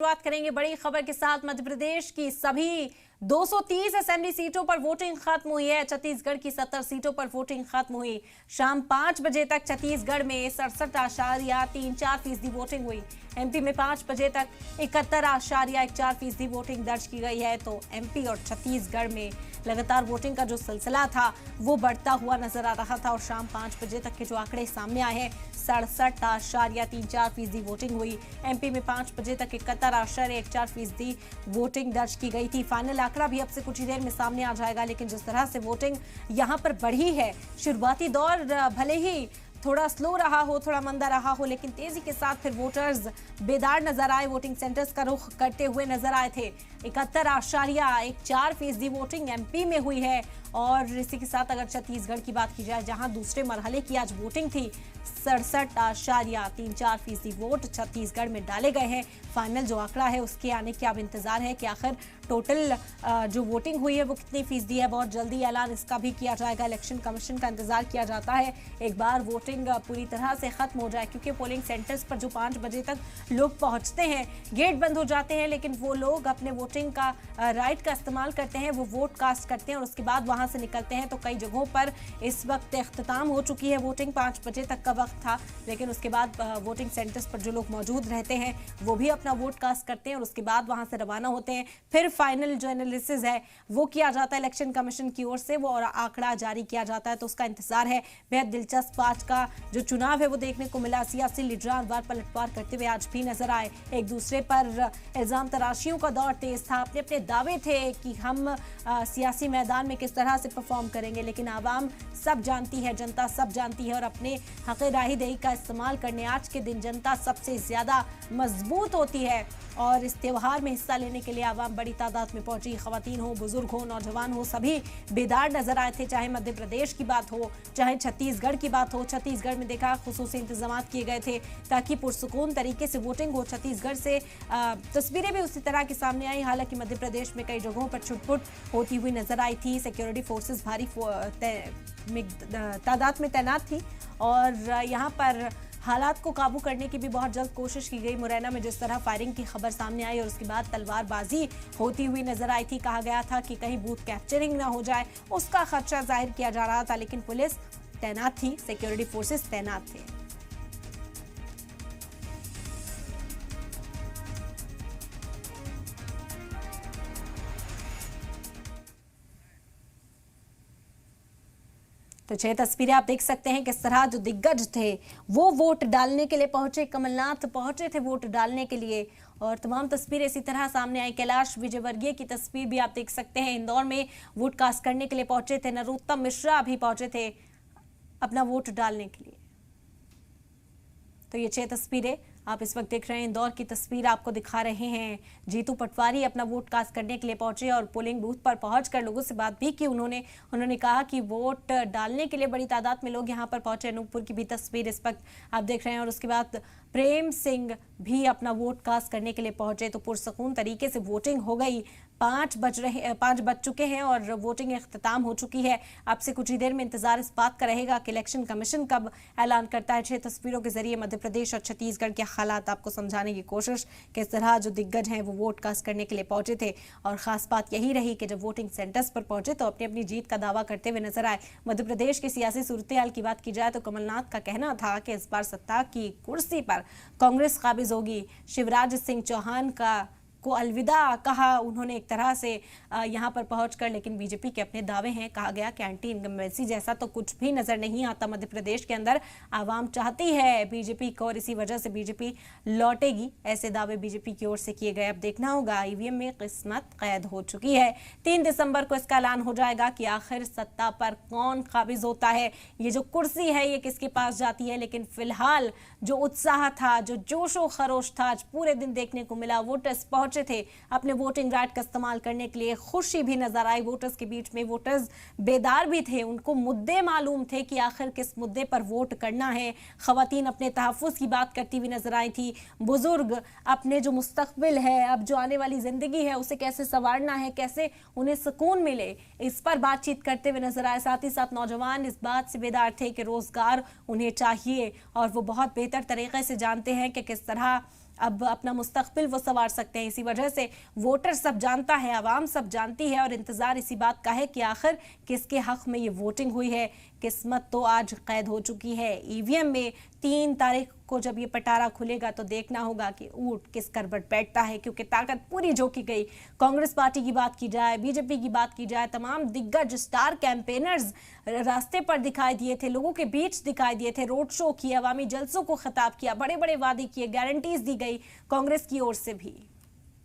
शुरुआत करेंगे बड़ी खबर के साथ। मध्य प्रदेश की सभी 230 असेंबली सीटों पर वोटिंग खत्म हुई है। छत्तीसगढ़ की 70 सीटों पर वोटिंग खत्म हुई। शाम 5 बजे तक छत्तीसगढ़ में 67.34% वोटिंग हुई। एमपी में 5 बजे तक 71.14% वोटिंग दर्ज की गई है। तो एमपी और छत्तीसगढ़ में लगातार वोटिंग का जो सिलसिला था वो बढ़ता हुआ नजर आ रहा था और शाम 5 बजे तक के जो आंकड़े सामने आए हैं 67.34% वोटिंग हुई। एमपी में 5 बजे तक 71.14% वोटिंग दर्ज की गई थी। फाइनल आंकड़ा भी अब से कुछ ही देर में सामने आ जाएगा, लेकिन जिस तरह से वोटिंग यहां पर बढ़ी है, शुरुआती दौर भले ही थोड़ा स्लो रहा हो, थोड़ा मंदा रहा हो, लेकिन तेजी के साथ फिर वोटर्स बेदार नजर आए, वोटिंग सेंटर्स का रुख करते हुए नजर आए थे। 71.14% वोटिंग एमपी में हुई है। और इसी के साथ अगर छत्तीसगढ़ की बात की जाए, जहां दूसरे मरहले की आज वोटिंग थी, 67.34% वोट छत्तीसगढ़ में डाले गए हैं। फाइनल जो आंकड़ा है उसके आने की अब इंतजार है कि आखिर टोटल जो वोटिंग हुई है वो कितनी फीसदी है। बहुत जल्दी ऐलान इसका भी किया जाएगा। इलेक्शन कमीशन का इंतजार किया जाता है एक बार वोटिंग पूरी तरह से खत्म हो जाए, क्योंकि पोलिंग सेंटर्स पर जो 5 बजे तक लोग पहुंचते हैं, गेट बंद हो जाते हैं, लेकिन वो लोग अपने वोटिंग का राइट का इस्तेमाल करते हैं, वो वोट कास्ट करते हैं और उसके बाद वहां से निकलते हैं। तो कई जगहों पर इस वक्त इख्तिताम हो चुकी है वोटिंग। 5 बजे तक का वक्त था, लेकिन उसके बाद वोटिंग सेंटर्स पर जो लोग मौजूद रहते हैं वो भी अपना वोट कास्ट करते हैं और उसके बाद वहां से रवाना होते हैं। फिर फाइनल जो एनालिसिस है वो किया जाता है इलेक्शन कमीशन की ओर से, वो और आंकड़ा जारी किया जाता है। तो उसका इंतजार है। बेहद दिलचस्प आज का जो चुनाव है वो देखने को मिला। सियासी लीडर बार पलटवार करते हुए आज भी नजर आए। एक दूसरे पर इल्जाम तराशियों का दौर तेज था। अपने अपने दावे थे कि हम सियासी मैदान में किस तरह से परफॉर्म करेंगे, लेकिन आवाम सब जानती है, जनता सब जानती है और अपने हक राही दही का इस्तेमाल करने आज के दिन जनता सबसे ज्यादा मजबूत होती है। और इस त्योहार में हिस्सा लेने के लिए आवाम बड़ी तादाद में पहुंची। खवातीन हो, बुजुर्ग हो, नौजवान हो, सभी बेदार नजर आए थे। चाहे मध्य प्रदेश की बात हो, चाहे छत्तीसगढ़ की बात हो। छत्तीसगढ़ में देखा खुसूसी इंतजाम किए गए थे ताकि पुरसुकून तरीके से वोटिंग हो। छत्तीसगढ़ से तस्वीरें भी उसी तरह के सामने आई। हालांकि मध्य प्रदेश में कई जगहों पर छुटपुट होती हुई नजर आई थी। सिक्योरिटी फोर्सेस भारी तादाद में तैनात थी और यहाँ पर हालात को काबू करने की भी बहुत जल्द कोशिश की गई। मुरैना में जिस तरह फायरिंग की खबर सामने आई और उसके बाद तलवारबाजी होती हुई नजर आई थी, कहा गया था कि कहीं बूथ कैप्चरिंग ना हो जाए, उसका खदशा जाहिर किया जा रहा था, लेकिन पुलिस तैनात थी, सिक्योरिटी फोर्सेस तैनात थे। तो 6 तस्वीरें आप देख सकते हैं किस तरह जो दिग्गज थे वो वोट डालने के लिए पहुंचे। कमलनाथ पहुंचे थे वोट डालने के लिए और तमाम तस्वीरें इसी तरह सामने आई। कैलाश विजयवर्गीय की तस्वीर भी आप देख सकते हैं। इंदौर में वोट कास्ट करने के लिए पहुंचे थे। नरोत्तम मिश्रा भी पहुंचे थे अपना वोट डालने के लिए। तो ये 6 तस्वीरें आप इस वक्त देख रहे हैं। इंदौर की तस्वीर आपको दिखा रहे हैं। जीतू पटवारी अपना वोट कास्ट करने के लिए पहुंचे और पोलिंग बूथ पर पहुंचकर लोगों से बात भी की। उन्होंने कहा कि वोट डालने के लिए बड़ी तादाद में लोग यहां पर पहुंचे। अनूपपुर की भी तस्वीर इस वक्त आप देख रहे हैं और उसके बाद प्रेम सिंह भी अपना वोट कास्ट करने के लिए पहुंचे। तो पुरसकून तरीके से वोटिंग हो गई। 5 बज चुके हैं और वोटिंग इख्तिताम हो चुकी है। अब से कुछ ही देर में इंतजार इस बात का रहेगा कि इलेक्शन कमीशन कब ऐलान करता है। 6 तस्वीरों के जरिए मध्य प्रदेश और छत्तीसगढ़ के हालात आपको समझाने की कोशिश, किस तरह जो दिग्गज हैं वो वोट कास्ट करने के लिए पहुंचे थे। और खास बात यही रही कि जब वोटिंग सेंटर्स पर पहुंचे तो अपनी अपनी जीत का दावा करते हुए नजर आए। मध्य प्रदेश की सियासी सूरत-ए-हाल की बात की जाए तो कमलनाथ का कहना था कि इस बार सत्ता की कुर्सी पर कांग्रेस काबिज होगी। शिवराज सिंह चौहान को अलविदा कहा उन्होंने एक तरह से यहां पर पहुंचकर, लेकिन बीजेपी के अपने दावे हैं। कहा गया कि एंटी इनकम्बेंसी जैसा तो कुछ भी नजर नहीं आता मध्य प्रदेश के अंदर। आवाम चाहती है बीजेपी को और इसी वजह से बीजेपी लौटेगी, ऐसे दावे बीजेपी की ओर से किए गए। अब देखना होगा, ईवीएम में किस्मत कैद हो चुकी है। 3 दिसंबर को इसका ऐलान हो जाएगा कि आखिर सत्ता पर कौन काबिज होता है, ये जो कुर्सी है ये किसके पास जाती है। लेकिन फिलहाल जो उत्साह था, जो जोशो खरोश था, आज पूरे दिन देखने को मिला। वोटर्स पहुंचे थे अपने वोटिंग राइट का इस्तेमाल करने के लिए। खुशी भी नजर आई वोटर्स के बीच में। वोटर्स बेदार भी थे, उनको मुद्दे मालूम थे कि आखिर किस मुद्दे पर वोट करना है। खवातीन अपने तहफ्फुज की बात करती हुई नजर आई थी। बुजुर्ग अपने जो मुस्तकबिल है, अब जो आने वाली जिंदगी है उसे कैसे संवारना है, कैसे उन्हें सुकून मिले, इस पर बातचीत करते हुए नजर आए। साथ ही साथ नौजवान इस बात से बेदार थे कि रोजगार उन्हें चाहिए और वो बहुत बेहतर तरीके से जानते हैं कि किस तरह अब अपना मुस्तकबिल वो संवार सकते हैं। इसी वजह से वोटर सब जानता है, आवाम सब जानती है और इंतजार इसी बात का है कि आखिर किसके हक में ये वोटिंग हुई है। किस्मत तो आज कैद हो चुकी है। ईवीएम में 3 तारीख को जब ये पटारा खुलेगा तो देखना होगा कि ऊंट किस करवट बैठता है, क्योंकि ताकत पूरी झोंकी गई। कांग्रेस पार्टी की बात की जाए, बीजेपी की बात की जाए, तमाम दिग्गज स्टार कैंपेनर्स रास्ते पर दिखाई दिए थे, लोगों के बीच दिखाई दिए थे, रोड शो किए, अवामी जलसों को खिताब किया, बड़े बड़े वादे किए, गारंटीज दी गई कांग्रेस की ओर से भी।